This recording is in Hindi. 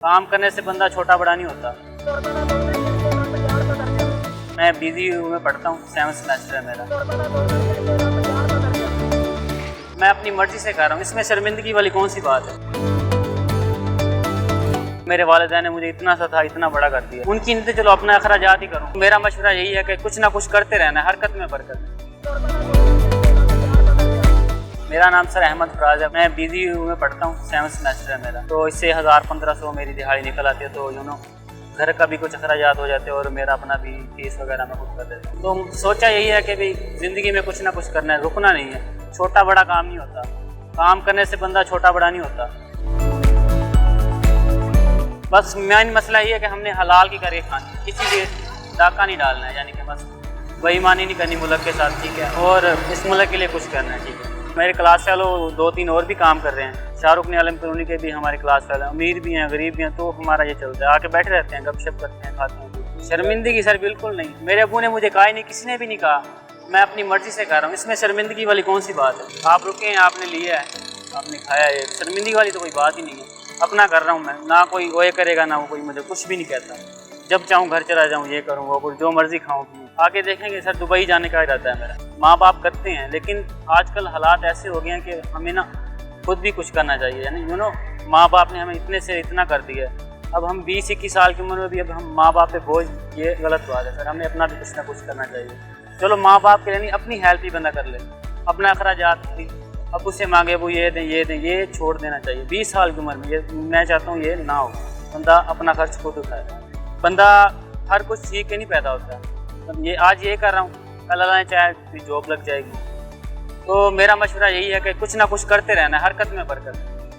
काम करने से बंदा छोटा बड़ा नहीं होता। मैं BZU में पढ़ता हूँ, 7th सेमेस्टर है मेरा। मैं अपनी मर्जी से कर रहा हूँ, इसमें शर्मिंदगी वाली कौन सी बात है। मेरे वालिदैन ने मुझे इतना सा था, इतना बड़ा कर दिया, उनकी नीयत चलो अपना अखराजात ही करूँ। मेरा मशवरा यही है कि कुछ ना कुछ करते रहना है, हरकत में बरकत। मेरा नाम सर अहमद फराज है, मैं BZU में पढ़ता हूँ, 7th सेमेस्टर है मेरा। तो इससे 1000-1500 मेरी दिहाड़ी निकल आती है, तो घर का भी कुछ अखराजात हो जाते हैं और मेरा अपना भी फीस वगैरह मैं खुद कर देता हूँ। तो सोचा यही है कि भाई ज़िंदगी में कुछ ना कुछ करना है, रुकना नहीं है। छोटा बड़ा काम नहीं होता, काम करने से बंदा छोटा बड़ा नहीं होता। बस मेन मसला ये है कि हमने हलाल की करके खानी है, किसी के डाका नहीं डालना है, यानी कि बस बेईमानी नहीं करनी मुल्क के साथ, ठीक है, और इस मुल्क के लिए कुछ करना है, ठीक है। मेरे क्लास वालों 2-3 और भी काम कर रहे हैं, शाहरुख ने आलम करूनी के भी हमारे क्लास वाले, अमीर भी हैं गरीब भी हैं, तो हमारा ये चलता है, आके बैठे रहते हैं, गपशप करते हैं, खाते हैं। शर्मिंदगी सर बिल्कुल नहीं, मेरे अबू ने मुझे कहा ही नहीं, किसी ने भी नहीं कहा, मैं अपनी मर्जी से कर रहा हूँ, इसमें शर्मिंदगी वाली कौन सी बात है। आप रुके हैं, आपने लिया है, आपने खाया है, शर्मिंदगी वाली तो कोई बात ही नहीं है। अपना कर रहा हूँ मैं, ना कोई ओए करेगा, ना कोई मुझे कुछ भी नहीं कहता। जब चाहूँ घर चला जाऊँ, ये करूँ वो करूँ, जो मर्जी खाऊँ। आगे देखेंगे सर, दुबई जाने का इरादा है मेरा। माँ बाप करते हैं, लेकिन आजकल हालात ऐसे हो गए हैं कि हमें ना खुद भी कुछ करना चाहिए, यानी माँ बाप ने हमें इतने से इतना कर दिया है, अब हम 20-21 साल की उम्र में भी अब हम माँ बाप पे बोझ, ये गलत बात है सर। हमें अपना भी कुछ ना कुछ करना चाहिए। चलो माँ बाप के लिए नहीं, अपनी हेल्प ही बंदा कर ले, अपना अखराजात भी अब उससे मांगे वो ये दें, ये छोड़ देना चाहिए। 20 साल की उम्र में ये मैं चाहता हूँ ये ना हो, बंदा अपना खर्च खुद उठाए। बंदा हर कुछ सीख के नहीं पैदा होता है। ये आज ये कर रहा हूँ, कल अल्लाह ने चाहे जॉब लग जाएगी। तो मेरा मशवरा यही है कि कुछ ना कुछ करते रहना है, हरकत में बरकत।